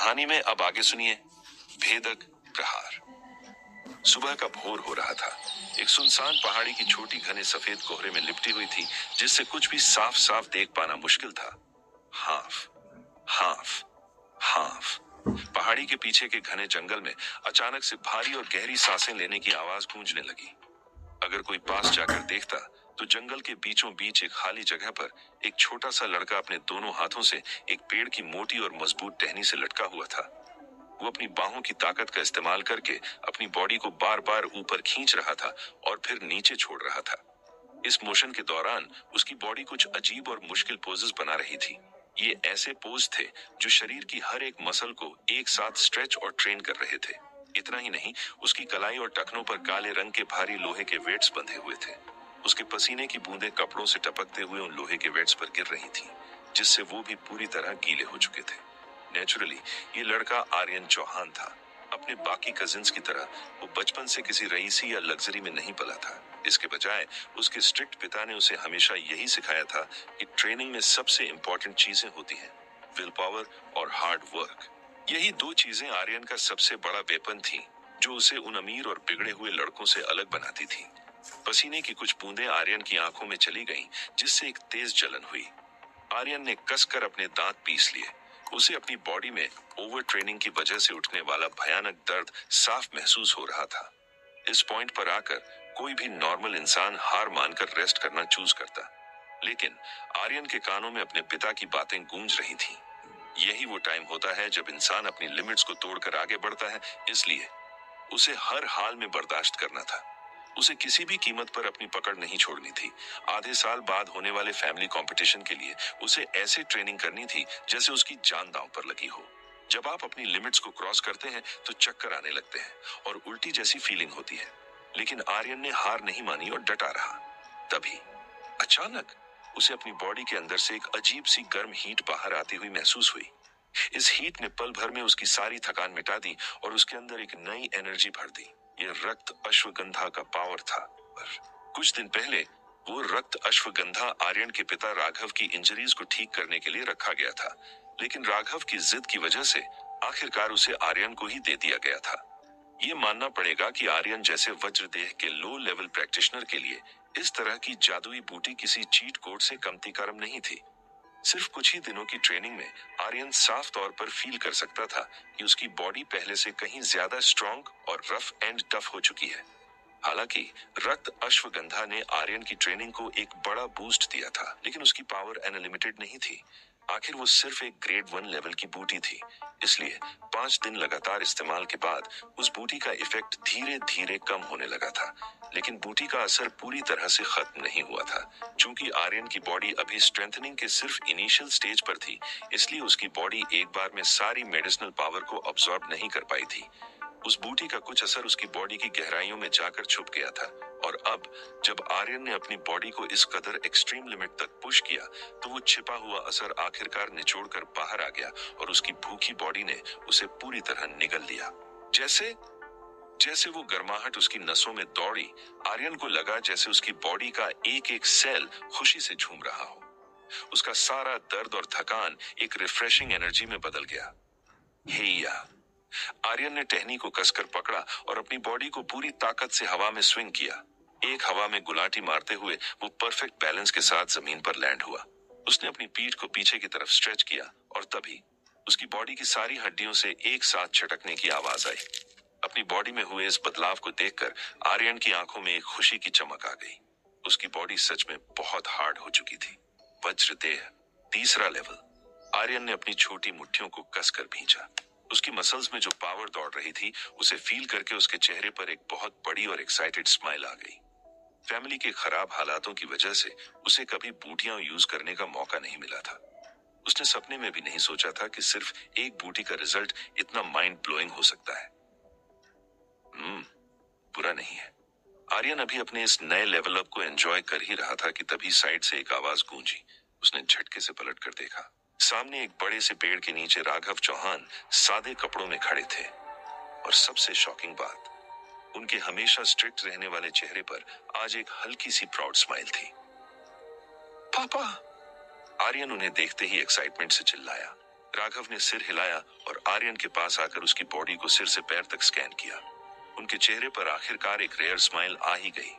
कहानी में अब आगे सुनिए भेदक प्रहार। सुबह का भोर हो रहा था। एक सुनसान पहाड़ी की छोटी घने सफेद कोहरे में लिपटी हुई थी, जिससे कुछ भी साफ साफ देख पाना मुश्किल था। Half half half. पहाड़ी के पीछे के घने जंगल में अचानक से भारी और गहरी सांसें लेने की आवाज गूंजने लगी। अगर कोई पास जाकर देखता तो जंगल के बीचों बीच एक खाली जगह पर एक छोटा सा लड़का अपने दोनों हाथों से एक पेड़ की मोटी और मजबूत टहनी से लटका हुआ था। वो अपनी बाहों की ताकत का इस्तेमाल करके अपनी बॉडी को बार बार ऊपर खींच रहा था और फिर नीचे छोड़ रहा था। इस मोशन के दौरान उसकी बॉडी कुछ अजीब और मुश्किल पोजेस बना रही थी। ये ऐसे पोज थे जो शरीर की हर एक मसल को एक साथ स्ट्रेच और ट्रेन कर रहे थे। इतना ही नहीं, उसकी कलाई और टखनों पर काले रंग के भारी लोहे के वेट्स बंधे हुए थे। उसके पसीने की बूंदें कपड़ों से टपकते हुए उन लोहे के वेट्स पर गिर रही थी, जिससे वो भी पूरी तरह गीले हो चुके थे। नेचुरली ये लड़का आर्यन चौहान था। अपने बाकी कजिन्स की तरह वो बचपन से किसी रईसी या लग्जरी में नहीं पला था। इसके बजाय उसके स्ट्रिक्ट पिता ने उसे हमेशा यही सिखाया था कि ट्रेनिंग में सबसे इंपॉर्टेंट चीजें होती हैं, विल पावर और हार्ड वर्क। यही दो चीजें आर्यन का सबसे बड़ा वेपन थी, जो उसे उन अमीर और बिगड़े हुए लड़कों से अलग बनाती थी। पसीने की कुछ बूंदें आर्यन की आंखों में चली गईं, जिससे एक तेज जलन हुई। आर्यन ने कसकर अपने दांत पीस लिए। उसे अपनी बॉडी में ओवर ट्रेनिंग की वजह से उठने वाला भयानक दर्द साफ महसूस हो रहा था। इस पॉइंट पर आकर कोई भी नॉर्मल इंसान हार मानकर रेस्ट करना चूज करता, लेकिन आर्यन के कानों में अपने पिता की बातें गूंज रही थीं। यही वो टाइम होता है जब इंसान अपनी लिमिट्स को तोड़कर आगे बढ़ता है, इसलिए उसे हर हाल में बर्दाश्त करना था। उसे किसी भी कीमत पर अपनी पकड़ नहीं छोड़नी थी। आधे साल बाद होने वाले फैमिली कंपटीशन के लिए उसे ऐसे ट्रेनिंग करनी थी जैसे उसकी जान दांव पर लगी हो। जब आप अपनी लिमिट्स को क्रॉस करते हैं तो चक्कर आने लगते हैं और उल्टी जैसी फीलिंग होती है, लेकिन आर्यन ने हार नहीं मानी और डटा रहा। तभी अचानक उसे अपनी बॉडी के अंदर से एक अजीब सी गर्म हीट बाहर आती हुई महसूस हुई। इस हीट ने पल भर में उसकी सारी थकान मिटा दी और उसके अंदर एक नई एनर्जी भर दी। ये रक्त अश्वगंधा का पावर था। पर कुछ दिन पहले वो रक्त अश्वगंधा आर्यन के पिता राघव की इंजरीज को ठीक करने के लिए रखा गया था, लेकिन राघव की जिद की वजह से आखिरकार उसे आर्यन को ही दे दिया गया था। ये मानना पड़ेगा कि आर्यन जैसे वज्रदेह के लो लेवल प्रैक्टिशनर के लिए इस तरह की जादुई बूटी किसी चीट कोड से कमती कर्म नहीं थी। सिर्फ कुछ ही दिनों की ट्रेनिंग में आर्यन साफ तौर पर फील कर सकता था कि उसकी बॉडी पहले से कहीं ज्यादा स्ट्रॉन्ग और रफ एंड टफ हो चुकी है। हालांकि रक्त अश्वगंधा ने आर्यन की ट्रेनिंग को एक बड़ा बूस्ट दिया था, लेकिन उसकी पावर अनलिमिटेड नहीं थी। आखिर वो सिर्फ एक ग्रेड 1 लेवल की बूटी थी, इसलिए 5 दिन लगातार इस्तेमाल के बाद उस बूटी का इफेक्ट धीरे धीरे कम होने लगा था। लेकिन बूटी का असर पूरी तरह से खत्म नहीं हुआ था। चूंकि आर्यन की बॉडी अभी स्ट्रेंथनिंग के सिर्फ इनिशियल स्टेज पर थी, इसलिए उसकी बॉडी एक बार में सारी मेडिसिनल पावर को अब्सॉर्ब नहीं कर पाई थी। उस बूटी का कुछ असर उसकी बॉडी की गहराइयों में जाकर छुप गया था, और अब जब आर्यन ने अपनी बॉडी को इस कदर एक्सट्रीम लिमिट तक पुश किया तो वो छिपा हुआ असर आखिरकार निचोड़कर बाहर आ गया और उसकी भूखी बॉडी ने उसे पूरी तरह निगल लिया। जैसे जैसे वो गर्माहट उसकी नसों में दौड़ी, आर्यन को लगा जैसे उसकी बॉडी का एक एक सेल खुशी से झूम रहा हो। उसका सारा दर्द और थकान एक रिफ्रेशिंग एनर्जी में बदल गया। हेया! आर्यन ने टहनी को कसकर पकड़ा और अपनी बॉडी को पूरी ताकत से हवा में स्विंग किया। एक हवा में गुलाटी मारते हुए वो परफेक्ट बैलेंस के साथ जमीन पर लैंड हुआ। उसने अपनी पीठ को पीछे की तरफ स्ट्रेच किया और तभी उसकी बॉडी की सारी हड्डियों से एक साथ छटकने की आवाज आई। अपनी बॉडी में हुए इस बदलाव को देखकर आर्यन की आंखों में एक खुशी की चमक आ गई। उसकी बॉडी सच में बहुत हार्ड हो चुकी थी। वज्रदेह 3रा लेवल। आर्यन ने अपनी छोटी मुट्ठियों को कसकर भींचा। उसकी मसल्स में जो पावर दौड़ रही थी उसे फील करके उसके चेहरे पर एक बहुत बड़ी और एक्साइटेड स्माइल आ गई। फैमिली के खराब हालातों की वजह से उसे कभी बूटियां यूज करने का मौका नहीं मिला था। उसने सपने में भी नहीं सोचा था कि सिर्फ एक बूटी का रिजल्ट इतना माइंड ब्लोइंग हो सकता है। बुरा नहीं है। आर्यन अभी अपने इस नए लेवल अप को एंजॉय कर ही रहा था कि तभी साइड से एक आवाज गूंजी। उसने झटके से पलट कर देखा। सामने एक बड़े से पेड़ के नीचे राघव चौहान सादे कपड़ों में खड़े थे, और सबसे शॉकिंग बात, उनके हमेशा स्ट्रिक्ट रहने वाले चेहरे पर आज एक हल्की सी प्राउड स्माइल थी। पापा! आर्यन उन्हें देखते ही एक्साइटमेंट से चिल्लाया। राघव ने सिर हिलाया और आर्यन के पास आकर उसकी बॉडी को सिर से पैर तक स्कैन किया। उनके चेहरे पर आखिरकार एक रेयर स्माइल आ ही गई।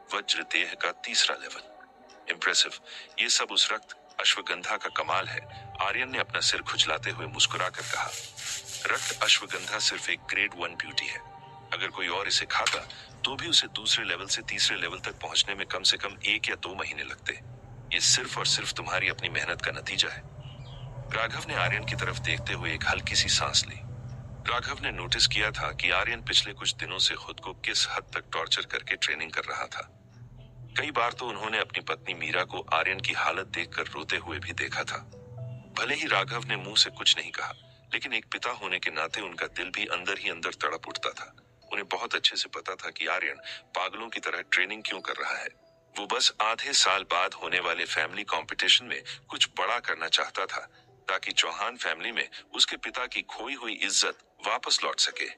वज्र देह का तीसरा लेवल। इम्प्रेसिव। ये सब उस रक्त अश्वगंधा का कमाल है। आर्यन ने अपना सिर खुजलाते हुए मुस्कुराकर कहा, रक्त अश्वगंधा सिर्फ एक ग्रेड 1 ब्यूटी है। अगर कोई और इसे खाता तो भी उसे दूसरे लेवल से तीसरे लेवल तक पहुंचने में कम से कम 1 या 2 महीने लगते। ये सिर्फ और सिर्फ तुम्हारी अपनी मेहनत का नतीजा है। राघव ने आर्यन की तरफ देखते हुए एक हल्की सी सांस ली। राघव ने नोटिस किया था कि आर्यन पिछले कुछ दिनों से खुद को किस हद तक टॉर्चर करके ट्रेनिंग कर रहा था। कई बार तो उन्होंने अपनी पत्नी मीरा को आर्यन की हालत देखकर रोते हुए भी देखा था। भले ही राघव ने मुंह से कुछ नहीं कहा, लेकिन एक पिता होने के नाते उनका दिल भी अंदर ही अंदर तड़प उठता था। उन्हें बहुत अच्छे से पता था कि आर्यन पागलों की तरह ट्रेनिंग क्यों कर रहा है। वो बस आधे साल बाद होने वाले फैमिली कंपटीशन में कुछ बड़ा करना चाहता था, ताकि चौहान फैमिली में उसके पिता की खोई हुई इज्जत वापस लौट सके।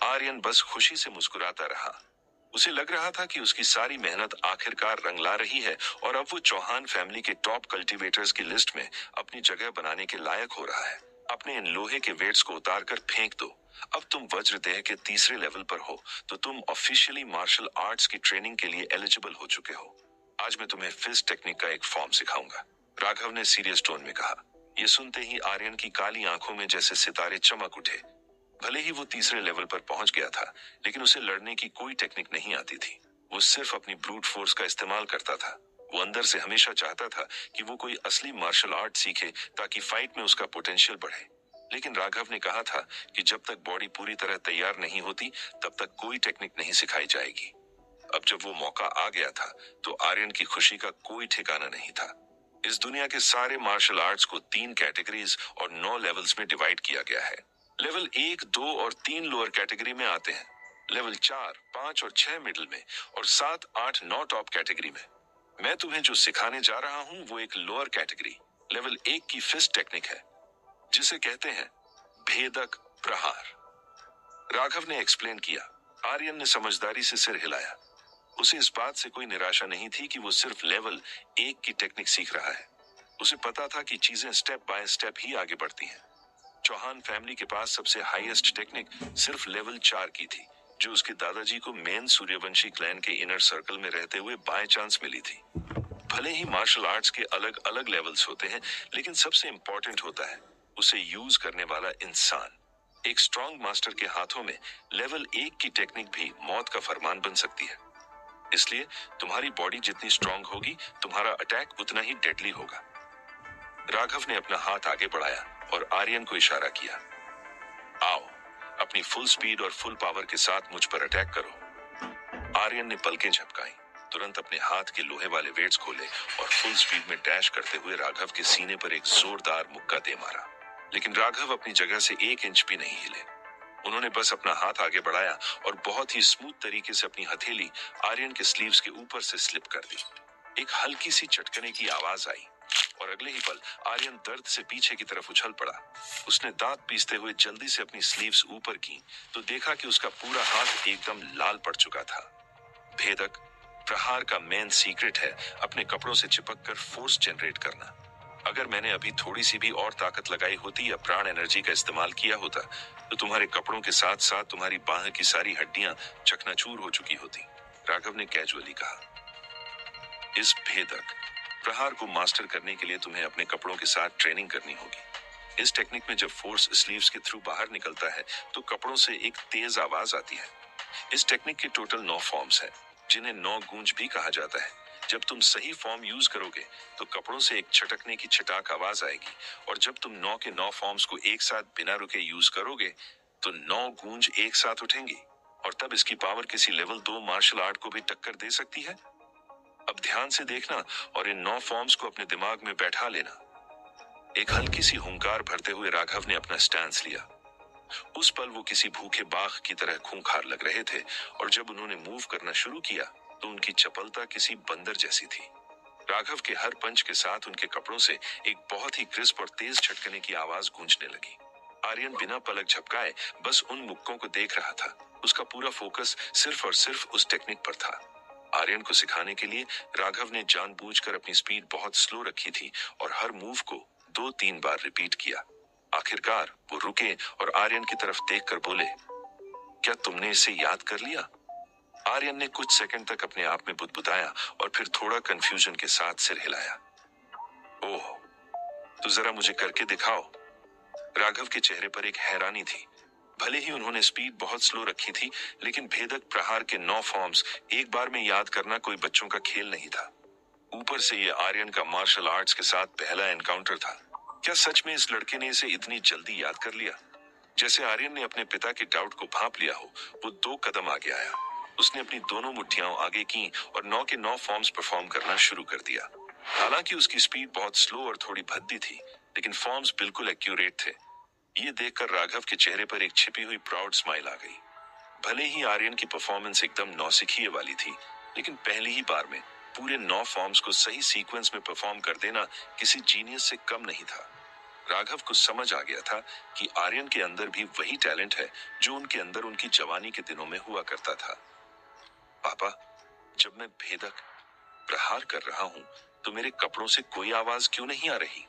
आर्यन बस खुशी से मुस्कुराता रहा। उसे लग रहा था कि उसकी सारी मेहनत आखिरकार रंग ला रही है और अब वो चौहान फैमिली के टॉप कल्टीवेटर्स की लिस्ट में अपनी जगह बनाने के लायक हो रहा है। अपने इन लोहे के वेट्स को उतार कर फेंक दो। अब तुम वज्रदेह के तीसरे लेवल पर हो, तो तुम ऑफिशियली मार्शल आर्ट्स की ट्रेनिंग के लिए एलिजिबल हो चुके हो। आज मैं तुम्हें फिस्ट टेक्निक का एक फॉर्म सिखाऊंगा, राघव ने सीरियस टोन में कहा। ये सुनते ही आर्यन की काली आंखों में जैसे सितारे चमक उठे। भले ही वो तीसरे लेवल पर पहुंच गया था, लेकिन उसे लड़ने की कोई टेक्निक नहीं आती थी। वो सिर्फ अपनी ब्रूट फोर्स का इस्तेमाल करता था। वो अंदर से हमेशा चाहता था कि वो कोई असली मार्शल आर्ट सीखे, ताकि फाइट में उसका पोटेंशियल बढ़े। लेकिन राघव ने कहा था कि जब तक बॉडी पूरी तरह तैयार नहीं होती, तब तक कोई टेक्निक नहीं सिखाई जाएगी। अब जब वो मौका आ गया था, तो आर्यन की खुशी का कोई ठिकाना नहीं था। इस दुनिया के सारे मार्शल आर्ट्स को 3 कैटेगरीज और 9 लेवल्स में डिवाइड किया गया है। लेवल 1, 2 और 3 लोअर कैटेगरी में आते हैं। लेवल 4, 5 और 6 मिडिल में और 7, 8, 9 टॉप कैटेगरी में। मैं तुम्हें जो सिखाने जा रहा हूं वो एक लोअर कैटेगरी लेवल 1 की फिस्ट टेक्निक है, जिसे कहते हैं भेदक प्रहार। राघव ने एक्सप्लेन किया। आर्यन ने समझदारी से सिर हिलाया। उसे इस बात से कोई निराशा नहीं थी कि वो सिर्फ लेवल 1 की टेक्निक सीख रहा है। उसे पता था कि चीजें स्टेप बाय स्टेप ही आगे बढ़ती हैं। चौहान फैमिली के पास सबसे हाईएस्ट टेक्निक सिर्फ लेवल 4 की थी, जो उसके दादाजी को मेन सूर्यवंशी क्लैन के इनर सर्कल में रहते हुए बाय चांस मिली थी। भले ही मार्शल आर्ट्स के अलग अलग लेवल्स होते हैं, लेकिन सबसे इंपॉर्टेंट होता है उसे यूज करने वाला इंसान। एक स्ट्रॉन्ग मास्टर के हाथों में लेवल 1 की टेक्निक भी मौत का फरमान बन सकती है। इसलिए तुम्हारी बॉडी जितनी स्ट्रॉन्ग होगी, तुम्हारा अटैक उतना ही डेडली होगा। राघव ने अपना हाथ आगे बढ़ाया और आर्यन को इशारा किया। आओ, अपनी फुल स्पीड और फुल पावर के साथ मुझ पर अटैक करो। आर्यन ने पलकें झपकाई, तुरंत अपने हाथ के लोहे वाले वेट्स खोले और फुल स्पीड में डैश करते हुए राघव के सीने पर एक जोरदार मुक्का दे मारा। लेकिन राघव अपनी जगह से 1 इंच भी नहीं हिले। उन्होंने बस अपना हाथ आगे बढ़ाया और बहुत ही स्मूथ तरीके से अपनी हथेली आर्यन के स्लीव्स के ऊपर से स्लिप कर दी। एक हल्की सी चटकने की आवाज आई और अगले ही पल आर्यन दर्द से पीछे की तरफ उछल पड़ा। उसने दांत पीसते हुए जल्दी से अपनी स्लीव्स ऊपर की तो देखा कि उसका पूरा हाथ एकदम लाल पड़ चुका था। भेदक प्रहार का मेन सीक्रेट है अपने कपड़ों से चिपक कर फोर्स जनरेट करना। अगर मैंने अभी थोड़ी सी भी और ताकत लगाई होती या प्राण एनर्जी का इस्तेमाल किया होता, तो तुम्हारे कपड़ों के साथ साथ तुम्हारी बाह की सारी हड्डियां चकनाचूर हो चुकी होती, राघव ने कैजुअली कहा। इस भेदक प्रहार को मास्टर करने के लिए तुम्हें अपने कपड़ों के साथ ट्रेनिंग करनी होगी। इस टेक्निक में जब फोर्स स्लीव्स के थ्रू बाहर निकलता है, तो कपड़ों से एक तेज आवाज आती है। इस टेक्निक के टोटल 9 फॉर्म्स हैं, जिन्हें 9 गूंज भी कहा जाता है। जब तुम सही फॉर्म यूज करोगे, तो कपड़ों से एक छटकने की छटाक आवाज आएगी, और जब तुम 9 के 9 फॉर्म्स को एक साथ बिना रुके यूज करोगे, तो 9 गूंज एक साथ उठेंगी, और तब इसकी पावर किसी लेवल 2 मार्शल आर्ट को भी टक्कर दे सकती है। अब ध्यान से देखना और इन 9 फॉर्म्स को अपने दिमाग में बैठा लेना। एक हल्की सी हुंकार भरते हुए राघव ने अपना स्टैंस लिया। उस पल वो किसी भूखे बाघ की तरह खूंखार लग रहे थे, और जब उन्होंने मूव करना शुरू किया, तो उनकी चपलता किसी बंदर जैसी थी। राघव के हर पंच के साथ उनके कपड़ों से एक बहुत ही क्रिस्प और तेज छटकने की आवाज गूंजने लगी। आर्यन बिना पलक झपकाए बस उन मुक्कों को देख रहा था। उसका पूरा फोकस सिर्फ और सिर्फ उस टेक्निक पर था। आर्यन को सिखाने के लिए राघव ने जानबूझकर अपनी स्पीड बहुत स्लो रखी थी और हर मूव को 2-3 बार रिपीट किया। आखिरकार वो रुके और आर्यन की तरफ देखकर बोले, क्या तुमने इसे याद कर लिया? आर्यन ने कुछ सेकंड तक अपने आप में बुदबुदाया और फिर थोड़ा कंफ्यूजन के साथ सिर हिलाया। ओह, तो जरा मुझे करके दिखाओ। राघव के चेहरे पर एक हैरानी थी। भले ही उन्होंने स्पीड बहुत स्लो रखी थी, लेकिन भेदक प्रहार के 9 फॉर्म्स एक बार में याद करना कोई बच्चों का खेल नहीं था। ऊपर से ये आर्यन का मार्शल आर्ट्स के साथ पहला एनकाउंटर था। क्या सच में इस लड़के ने इसे इतनी जल्दी याद कर लिया? जैसे आर्यन ने अपने पिता के डाउट को भांप लिया हो, वो 2 कदम आगे आया। उसने अपनी दोनों मुट्ठियां आगे की और 9 के 9 फॉर्म्स परफॉर्म करना शुरू कर दिया। हालांकि उसकी स्पीड बहुत स्लो और थोड़ी भद्दी थी, लेकिन फॉर्म्स बिल्कुल एक्यूरेट थे। ये देखकर राघव के चेहरे पर एक छिपी हुई प्राउड स्माइल आ गई। भले ही आर्यन की परफॉर्मेंस एकदम नौसिखिए वाली थी, लेकिन पहली ही बार में पूरे 9 फॉर्म्स को सही सीक्वेंस में परफॉर्म कर देना किसी जीनियस से कम नहीं था। राघव को समझ आ गया था कि आर्यन के अंदर भी वही टैलेंट है जो उनके अंदर उनकी जवानी के दिनों में हुआ करता था। पापा, जब मैं भेदक प्रहार कर रहा हूं तो मेरे कपड़ों से कोई आवाज क्यों नहीं आ रही?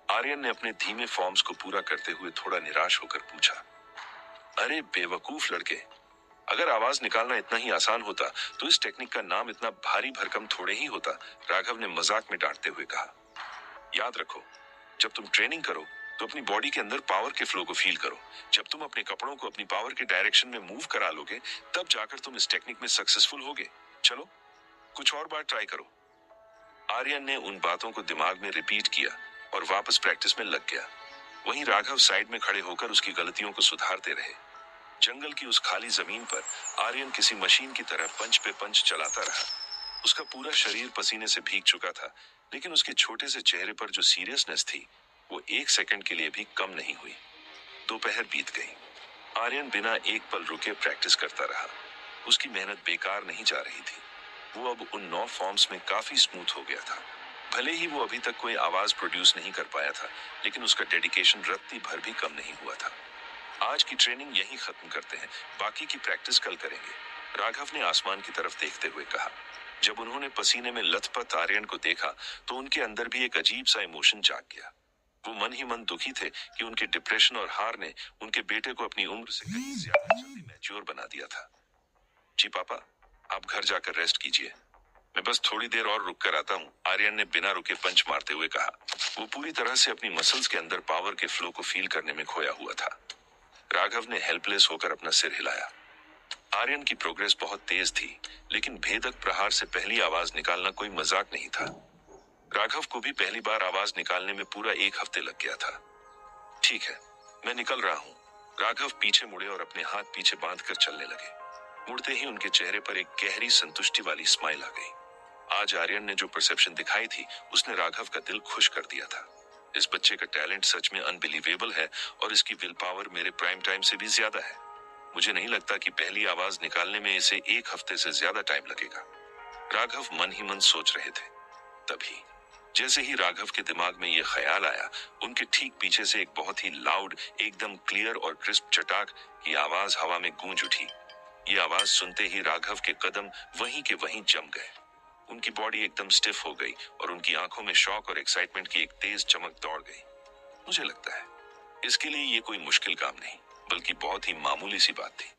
आर्यन ने अपने धीमे फॉर्म्स को पूरा करते हुए थोड़ा निराश होकर पूछा। अरे बेवकूफ लड़के, अगर आवाज निकालना इतना ही आसान होता तो इस टेक्निक का नाम इतना भारी भरकम थोड़े ही होता, राघव ने मजाक में डांटते हुए कहा। याद रखो, जब तुम ट्रेनिंग करो तो अपनी बॉडी के अंदर पावर के फ्लो को फील करो। जब तुम अपने कपड़ों को अपनी पावर के डायरेक्शन में मूव करा लोगे, तब जाकर तुम इस टेक्निक में सक्सेसफुल होगे। चलो, कुछ और बार ट्राई करो। आर्यन ने उन बातों को दिमाग में रिपीट किया और वापस प्रैक्टिस में लग गया। वहीं राघव साइड में खड़े होकर उसकी गलतियों को सुधारते रहे। जंगल की उस खाली जमीन पर आर्यन किसी मशीन की तरह पंच पे पंच चलाता रहा। उसका पूरा शरीर पसीने से भीग चुका था, लेकिन उसके छोटे से चेहरे पर जो सीरियसनेस थी, वो 1 सेकंड के लिए भी कम नहीं हुई। दोपहर बीत गई। आर्यन बिना एक पल रुके प्रैक्टिस करता रहा। उसकी मेहनत बेकार नहीं जा रही थी। वो अब उन 9 फॉर्म्स में काफी स्मूथ हो गया था। भले ही वो अभी तक कोई आवाज प्रोड्यूस नहीं कर पाया था, लेकिन उसका डेडिकेशन रत्ती भर भी कम नहीं हुआ था। आज की ट्रेनिंग यहीं खत्म करते हैं, बाकी की प्रैक्टिस कल करेंगे, राघव ने आसमान की तरफ देखते हुए कहा। जब उन्होंने पसीने में लथपथ आर्यन को देखा तो उनके अंदर भी एक अजीब सा इमोशन जाग गया। वो मन ही मन दुखी थे कि उनके डिप्रेशन और हार ने उनके बेटे को अपनी उम्र से कहीं ज्यादा जल्दी मैच्योर बना दिया था। जी पापा, आप घर जाकर रेस्ट कीजिए, मैं बस थोड़ी देर और रुक कर आता हूँ, आर्यन ने बिना रुके पंच मारते हुए कहा। वो पूरी तरह से अपनी मसल्स के अंदर पावर के फ्लो को फील करने में खोया हुआ था। राघव ने हेल्पलेस होकर अपना सिर हिलाया। आर्यन की प्रोग्रेस बहुत तेज थी, लेकिन भेदक प्रहार से पहली आवाज निकालना कोई मजाक नहीं था। राघव को भी पहली बार आवाज निकालने में पूरा 1 हफ्ते लग गया था। ठीक है, मैं निकल रहा हूँ। राघव पीछे मुड़े और अपने हाथ पीछे बांधकर चलने लगे। मुड़ते ही उनके चेहरे पर एक गहरी संतुष्टि वाली स्माइल आ गई। आज आर्यन ने जो परसेप्शन दिखाई थी, उसने राघव का दिल खुश कर दिया था। इस बच्चे का टैलेंट सच में अनबिलीवेबल है और इसकी विल पावर मेरे प्राइम टाइम से भी ज्यादा है। मुझे नहीं लगता कि पहली आवाज निकालने में इसे 1 हफ्ते से ज्यादा टाइम लगेगा, राघव मन ही मन सोच रहे थे। तभी जैसे ही राघव के दिमाग में यह ख्याल आया, उनके ठीक पीछे से एक बहुत ही लाउड, एकदम क्लियर और क्रिस्प चटाक की आवाज हवा में गूंज उठी। ये आवाज सुनते ही राघव के कदम वहीं के वहीं जम गए। उनकी बॉडी एकदम स्टिफ हो गई और उनकी आंखों में शॉक और एक्साइटमेंट की एक तेज चमक दौड़ गई। मुझे लगता है इसके लिए ये कोई मुश्किल काम नहीं, बल्कि बहुत ही मामूली सी बात थी।